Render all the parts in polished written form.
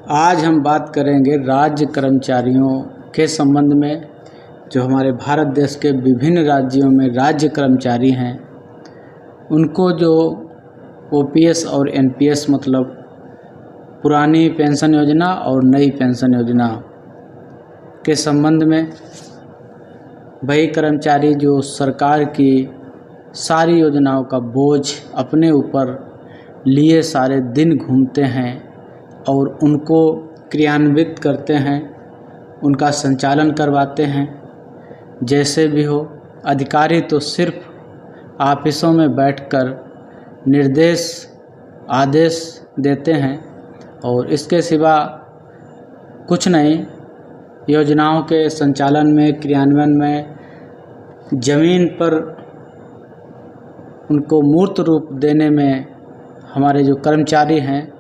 आज हम बात करेंगे राज्य कर्मचारियों के संबंध में। जो हमारे भारत देश के विभिन्न राज्यों में राज्य कर्मचारी हैं, उनको जो ओपीएस और एनपीएस मतलब पुरानी पेंशन योजना और नई पेंशन योजना के संबंध में, वही कर्मचारी जो सरकार की सारी योजनाओं का बोझ अपने ऊपर लिए सारे दिन घूमते हैं और उनको क्रियान्वित करते हैं, उनका संचालन करवाते हैं। जैसे भी हो, अधिकारी तो सिर्फ ऑफिसों में बैठकर निर्देश आदेश देते हैं और इसके सिवा कुछ नहीं। योजनाओं के संचालन में, क्रियान्वयन में, ज़मीन पर उनको मूर्त रूप देने में हमारे जो कर्मचारी हैं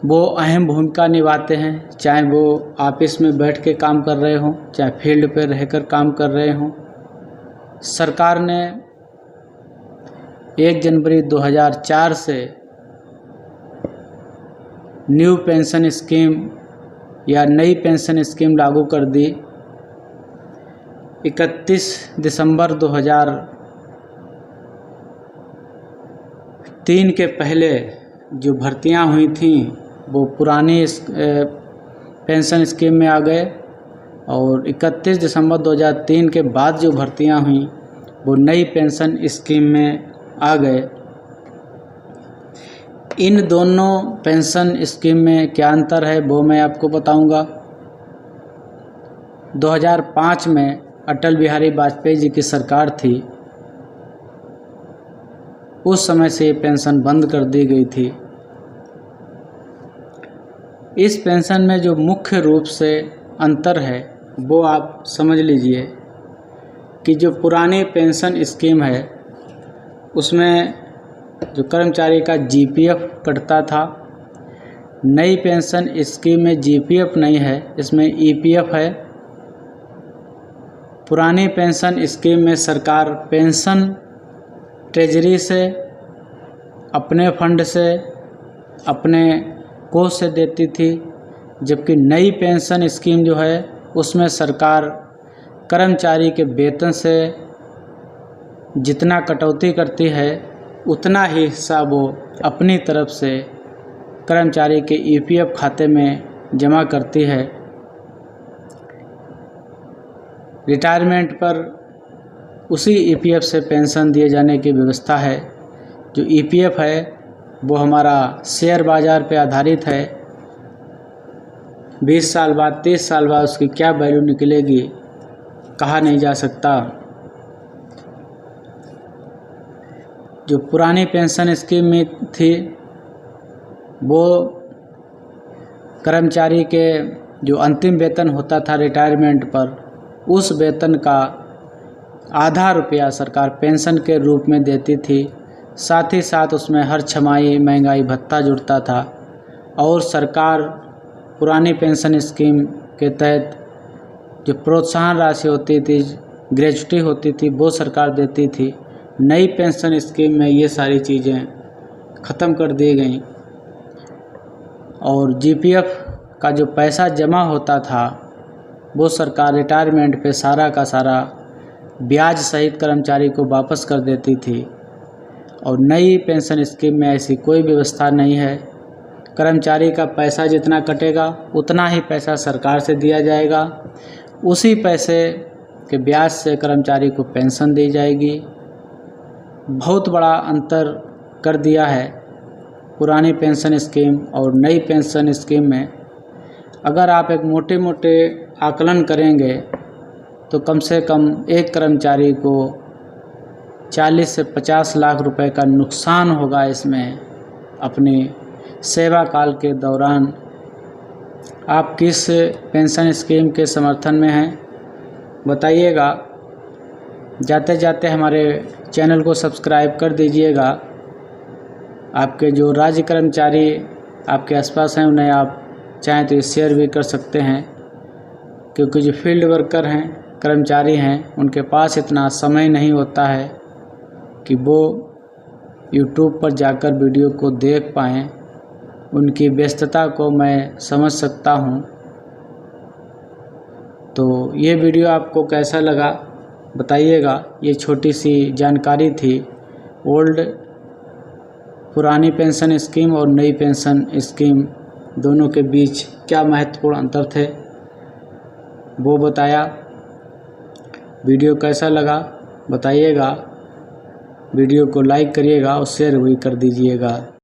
वो अहम भूमिका निभाते हैं। चाहे वो ऑफिस में बैठ के काम कर रहे हों, चाहे फील्ड पर रहकर काम कर रहे हों। सरकार ने 1 जनवरी 2004 से न्यू पेंशन स्कीम या नई पेंशन स्कीम लागू कर दी। 31 दिसंबर 2003 के पहले जो भर्तियां हुई थीं वो पुरानी पेंशन स्कीम में आ गए और 31 दिसंबर 2003 के बाद जो भर्तियां हुई वो नई पेंशन स्कीम में आ गए। इन दोनों पेंशन स्कीम में क्या अंतर है वो मैं आपको बताऊंगा। 2005 में अटल बिहारी वाजपेयी जी की सरकार थी, उस समय से ये पेंशन बंद कर दी गई थी। इस पेंशन में जो मुख्य रूप से अंतर है वो आप समझ लीजिए कि जो पुरानी पेंशन स्कीम है उसमें जो कर्मचारी का जीपीएफ कटता था। नई पेंशन स्कीम में जीपीएफ नहीं है, इसमें ईपीएफ है। पुरानी पेंशन स्कीम में सरकार पेंशन ट्रेजरी से, अपने फंड से, अपने कोष से देती थी, जबकि नई पेंशन स्कीम जो है उसमें सरकार कर्मचारी के वेतन से जितना कटौती करती है उतना ही हिस्सा वो अपनी तरफ से कर्मचारी के ईपीएफ खाते में जमा करती है। रिटायरमेंट पर उसी ईपीएफ से पेंशन दिए जाने की व्यवस्था है। जो ईपीएफ है वो हमारा शेयर बाज़ार पे आधारित है। 20 साल बाद, 30 साल बाद उसकी क्या वैल्यू निकलेगी कहा नहीं जा सकता। जो पुरानी पेंशन स्कीम में थी वो कर्मचारी के जो अंतिम वेतन होता था रिटायरमेंट पर, उस वेतन का आधा रुपया सरकार पेंशन के रूप में देती थी। साथ ही साथ उसमें हर छमाही महंगाई भत्ता जुड़ता था और सरकार पुरानी पेंशन स्कीम के तहत जो प्रोत्साहन राशि होती थी, ग्रेच्युटी होती थी, वो सरकार देती थी। नई पेंशन स्कीम में ये सारी चीज़ें ख़त्म कर दी गई और जीपीएफ का जो पैसा जमा होता था वो सरकार रिटायरमेंट पे सारा का सारा ब्याज सहित कर्मचारी को वापस कर देती थी। और नई पेंशन स्कीम में ऐसी कोई व्यवस्था नहीं है। कर्मचारी का पैसा जितना कटेगा उतना ही पैसा सरकार से दिया जाएगा, उसी पैसे के ब्याज से कर्मचारी को पेंशन दी जाएगी। बहुत बड़ा अंतर कर दिया है पुरानी पेंशन स्कीम और नई पेंशन स्कीम में। अगर आप एक मोटे मोटे आकलन करेंगे तो कम से कम एक कर्मचारी को 40 से 50 लाख रुपए का नुकसान होगा इसमें अपनी सेवा काल के दौरान। आप किस पेंशन स्कीम के समर्थन में हैं बताइएगा। जाते जाते हमारे चैनल को सब्सक्राइब कर दीजिएगा। आपके जो राज्य कर्मचारी आपके आसपास हैं उन्हें आप चाहें तो शेयर भी कर सकते हैं, क्योंकि जो फील्ड वर्कर हैं, कर्मचारी हैं, उनके पास इतना समय नहीं होता है कि वो यूट्यूब पर जाकर वीडियो को देख पाएँ उनकी व्यस्तता को मैं समझ सकता हूँ। तो ये वीडियो आपको कैसा लगा बताइएगा। ये छोटी सी जानकारी थी पुरानी पेंशन स्कीम और नई पेंशन स्कीम दोनों के बीच क्या महत्वपूर्ण अंतर थे वो बताया। वीडियो कैसा लगा बताइएगा। वीडियो को लाइक करिएगा और शेयर भी कर दीजिएगा।